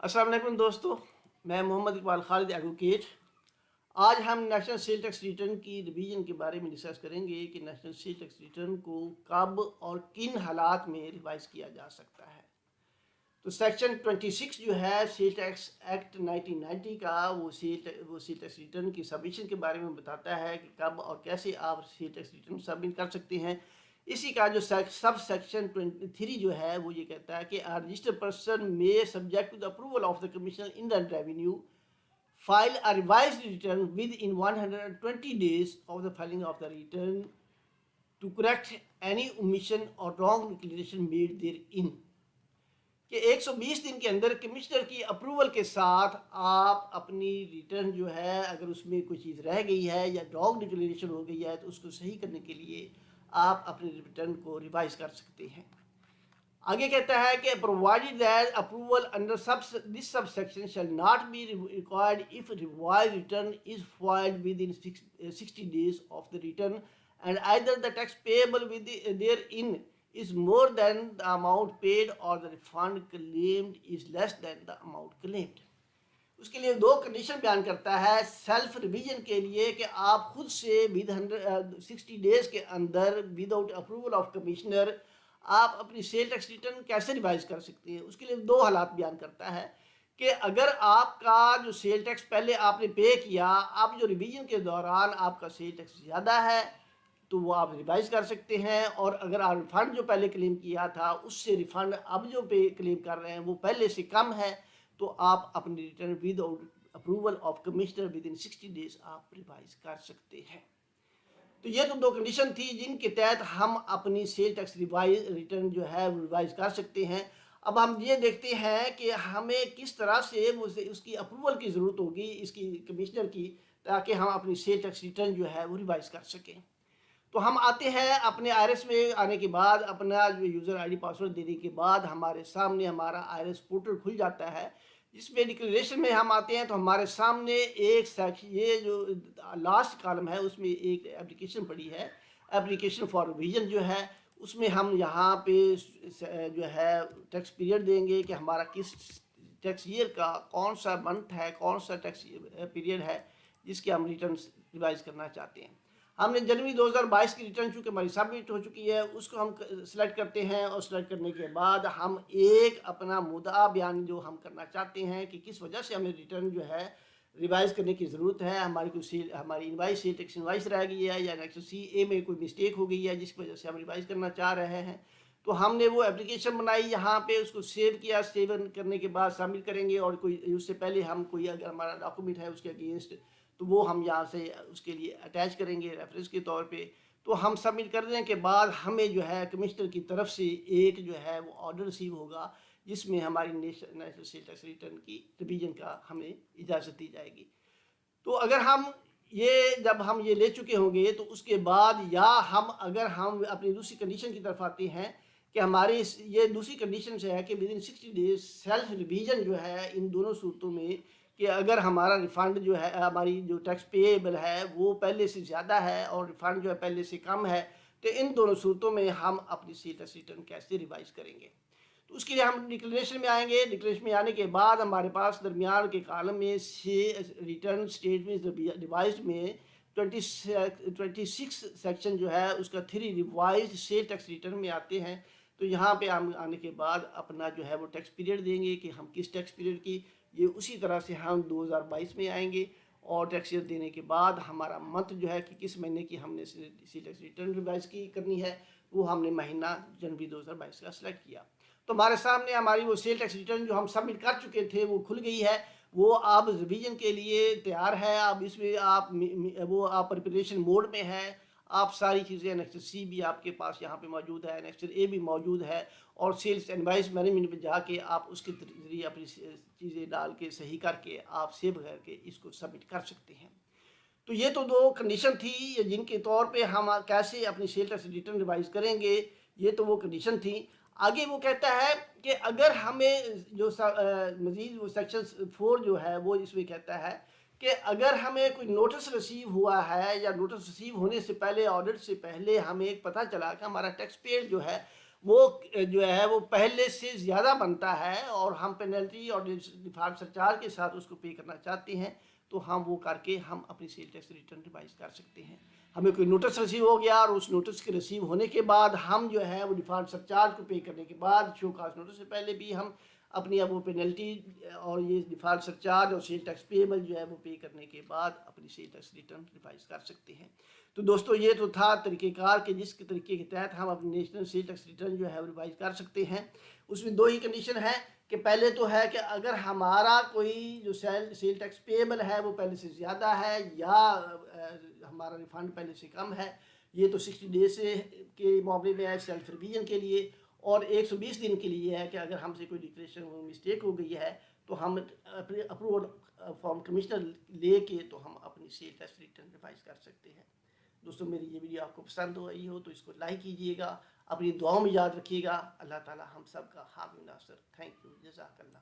السلام علیکم دوستو، میں محمد اقبال خالد ایڈوکیٹ۔ آج ہم نیشنل سیل ٹیکس ریٹرن کی ریویژن کے بارے میں ڈسکس کریں گے کہ نیشنل سیل ٹیکس ریٹرن کو کب اور کن حالات میں ریوائز کیا جا سکتا ہے۔ تو سیکشن 26 جو ہے سیل ٹیکس ایکٹ 1990 کا وہ سیل ٹیکس ریٹرن کی سبمیشن کے بارے میں بتاتا ہے کہ کب اور کیسے آپ سیل ٹیکس ریٹرن سبمٹ کر سکتے ہیں۔ اسی کا جو سب سیکشن 23 جو ہے وہ یہ کہتا ہے کہ رجسٹرڈ پرسن میں subject to the approval of the commissioner inland revenue file a revised return within 120 days of the filing of the return to correct any omission or wrong declaration made therein۔ کہ 120 دن کے اندر commissioner کی approval کے ساتھ آپ اپنی return جو ہے اگر اس میں کوئی چیز رہ گئی ہے یا رانگ ڈکلیریشن ہو گئی ہے تو اس کو صحیح کرنے کے لیے آپ اپنی ریٹرن کو ریوائز کر سکتے ہیں۔ آگے کہتا ہے کہ provided that approval under this subsection shall not be required if revised return is filed within 60 days of the return and either the tax payable therein is more than the amount paid or the refund claimed is less than the amount claimed۔ اس کے لیے دو condition بیان کرتا ہے self revision کے لیے کہ آپ خود سے ود 60 ڈیز کے اندر وداؤٹ اپروول آف کمشنر آپ اپنی سیل ٹیکس ریٹرن کیسے ریوائز کر سکتے ہیں۔ اس کے لیے دو حالات بیان کرتا ہے کہ اگر آپ کا جو سیل ٹیکس پہلے آپ نے پے کیا، اب جو ریویژن کے دوران آپ کا سیل ٹیکس زیادہ ہے تو وہ آپ ریوائز کر سکتے ہیں، اور اگر آپ ریفنڈ جو پہلے کلیم کیا تھا اس سے ریفنڈ اب جو پے کلیم کر رہے ہیں وہ پہلے سے کم ہے تو آپ اپنی return with approval of commissioner within 60 days آپ ریوائز کر سکتے ہیں۔ تو یہ تو دو کنڈیشن تھی جن کے تحت ہم اپنی سیل ٹیکس ریٹرن جو ہے ریوائز کر سکتے ہیں۔ اب ہم یہ دیکھتے ہیں کہ ہمیں کس طرح سے اس کی اپروول کی ضرورت ہوگی اس کی کمشنر کی، تاکہ ہم اپنی سیل ٹیکس ریٹرن جو ہے وہ ریوائز کر سکیں۔ تو ہم آتے ہیں اپنے آئرس میں آنے کے بعد، اپنا جو یوزر آئی ڈی پاسورڈ دینے کے بعد ہمارے سامنے ہمارا آئرس پورٹل کھل جاتا ہے، جس میں ڈکلیریشن میں ہم آتے ہیں تو ہمارے سامنے ایک یہ جو لاسٹ کالم ہے اس میں ایک اپلیکیشن پڑی ہے، اپلیکیشن فار ریویژن جو ہے، اس میں ہم یہاں پہ جو ہے ٹیکس پیریڈ دیں گے کہ ہمارا کس ٹیکس ایئر کا کون سا منتھ ہے، کون سا ٹیکس پیریڈ ہے جس کی ہم ریٹرن ریوائز کرنا چاہتے ہیں۔ ہم نے جنوری 2022 کی ریٹرن چونکہ ہماری سبمٹ ہو چکی ہے اس کو ہم سلیکٹ کرتے ہیں، اور سلیکٹ کرنے کے بعد ہم ایک اپنا مدعا بیان جو ہم کرنا چاہتے ہیں کہ کس وجہ سے ہمیں ریٹرن جو ہے ریوائز کرنے کی ضرورت ہے، ہماری انوائس سیل ٹیکس انوائس رہ گئی ہے یا نیکسٹ سی اے میں کوئی مسٹیک ہو گئی ہے جس کی وجہ سے ہم ریوائز کرنا چاہ رہے ہیں۔ تو ہم نے وہ اپلیکیشن بنائی، یہاں پہ اس کو سیو کیا، سیو کرنے کے بعد سبمٹ کریں گے، اور کوئی اس سے پہلے ہم کوئی اگر ہمارا ڈاکومنٹ ہے اس کے اگینسٹ تو وہ ہم یہاں سے اس کے لیے اٹیچ کریں گے ریفرنس کے طور پہ۔ تو ہم سبمٹ کرنے کے بعد ہمیں جو ہے کمشنر کی طرف سے ایک جو ہے وہ آرڈر ریسیو ہوگا جس میں ہماری نیشنل سیل ٹیکس ریٹرن کی ریویژن کا ہمیں اجازت دی جائے گی۔ تو اگر جب ہم یہ لے چکے ہوں گے تو اس کے بعد اگر ہم اپنی دوسری کنڈیشن کی طرف آتے ہیں کہ ہماری یہ دوسری کنڈیشن سے ہے کہ within 60 days self revision جو ہے ان دونوں صورتوں میں کہ اگر ہمارا ریفنڈ جو ہے ہماری جو ٹیکس پیبل ہے وہ پہلے سے زیادہ ہے اور ریفنڈ جو ہے پہلے سے کم ہے، تو ان دونوں صورتوں میں ہم اپنی سیل ٹیکس ریٹرن کیسے ریوائز کریں گے۔ تو اس کے لیے ہم ڈکلیریشن میں آئیں گے۔ ڈکلیریشن میں آنے کے بعد ہمارے پاس درمیان کے کالم میں ریٹرن اسٹیٹمنٹ ریوائزڈ میں 26 سیکشن جو ہے اس کا 3 ریوائزڈ سیل ٹیکس ریٹرن میں آتے ہیں۔ تو یہاں پہ ہم آنے کے بعد اپنا جو ہے وہ ٹیکس پیریڈ دیں گے کہ ہم کس ٹیکس پیریڈ کی، یہ اسی طرح سے ہم 2022 میں آئیں گے، اور ٹیکس ایئر دینے کے بعد ہمارا منتھ جو ہے کہ کس مہینے کی ہم نے سیل ٹیکس ریٹرن ریوائز کرنی ہے وہ ہم نے مہینہ جنوری 2022 کا سلیکٹ کیا۔ تو ہمارے سامنے ہماری وہ سیل ٹیکس ریٹرن جو ہم سبمٹ کر چکے تھے وہ کھل گئی ہے، وہ آپ ریویژن کے لیے تیار ہے۔ اب اس میں آپ پریپریشن موڈ میں ہے، آپ ساری چیزیں نیکسٹ سی بھی آپ کے پاس یہاں پہ موجود ہے، نیکسٹ اے بھی موجود ہے، اور سیلز انوائس مینجمنٹ میں جا کے آپ اس کے ذریعے اپنی چیزیں ڈال کے صحیح کر کے آپ سیو کر کے اس کو سبمٹ کر سکتے ہیں۔ تو یہ تو دو کنڈیشن تھی جن کے طور پہ ہم کیسے اپنی سیل ٹیکس ریٹرن ریوائز کریں گے، یہ تو وہ کنڈیشن تھی۔ آگے وہ کہتا ہے کہ اگر ہمیں جو مزید وہ سیکشن 4 جو ہے وہ اس میں کہتا ہے کہ اگر ہمیں کوئی نوٹس ریسیو ہوا ہے یا نوٹس ریسیو ہونے سے پہلے آڈٹ سے پہلے ہمیں ایک پتہ چلا کہ ہمارا ٹیکس پیڈ جو ہے وہ جو ہے وہ پہلے سے زیادہ بنتا ہے اور ہم پینلٹی اور ڈیفالٹ سرچارج کے ساتھ اس کو پے کرنا چاہتے ہیں تو ہم وہ کر کے ہم اپنی سیل ٹیکس ریٹرن ریوائز کر سکتے ہیں. ہمیں کوئی نوٹس ریسیو ہو گیا اور اس نوٹس کے ریسیو ہونے کے بعد ہم جو ہے وہ ڈیفالٹ سرچارج کو پے کرنے کے بعد شو کاز نوٹس سے پہلے بھی ہم اپنی اب وہ پینلٹی اور یہ ڈیفالٹ سرچارج اور سیل ٹیکس پیبل جو ہے وہ پے کرنے کے بعد اپنی سیل ٹیکس ریٹرن ریوائز کر سکتے ہیں. تو دوستو یہ تو تھا طریقہ کار کہ جس کے طریقے کے تحت ہم اپنی نیشنل سیل ٹیکس ریٹرن جو ہے ریوائز کر سکتے ہیں. اس میں دو ہی کنڈیشن ہے کہ پہلے تو ہے کہ اگر ہمارا کوئی جو سیل ٹیکس پیبل ہے وہ پہلے سے زیادہ ہے یا ہمارا ریفنڈ پہلے سے کم ہے. یہ تو 60 ڈیز سے کے معاملے میں ہے سیلف ریویژن کے لیے. اور 120 دن کے لیے ہے کہ اگر ہم سے کوئی ڈکلیریشن مسٹیک ہو گئی ہے تو ہم اپروول فرام کمشنر لے کے تو ہم اپنی سیل ٹیکس ریٹرن ریوائز کر سکتے ہیں. دوستوں میری یہ ویڈیو آپ کو پسند ہو رہی ہو تو اس کو لائک کیجئے گا، اپنی دعاؤں میں یاد رکھیے گا. اللہ تعالی ہم سب کا حامی ناصر. تھینک یو، جزاک اللہ.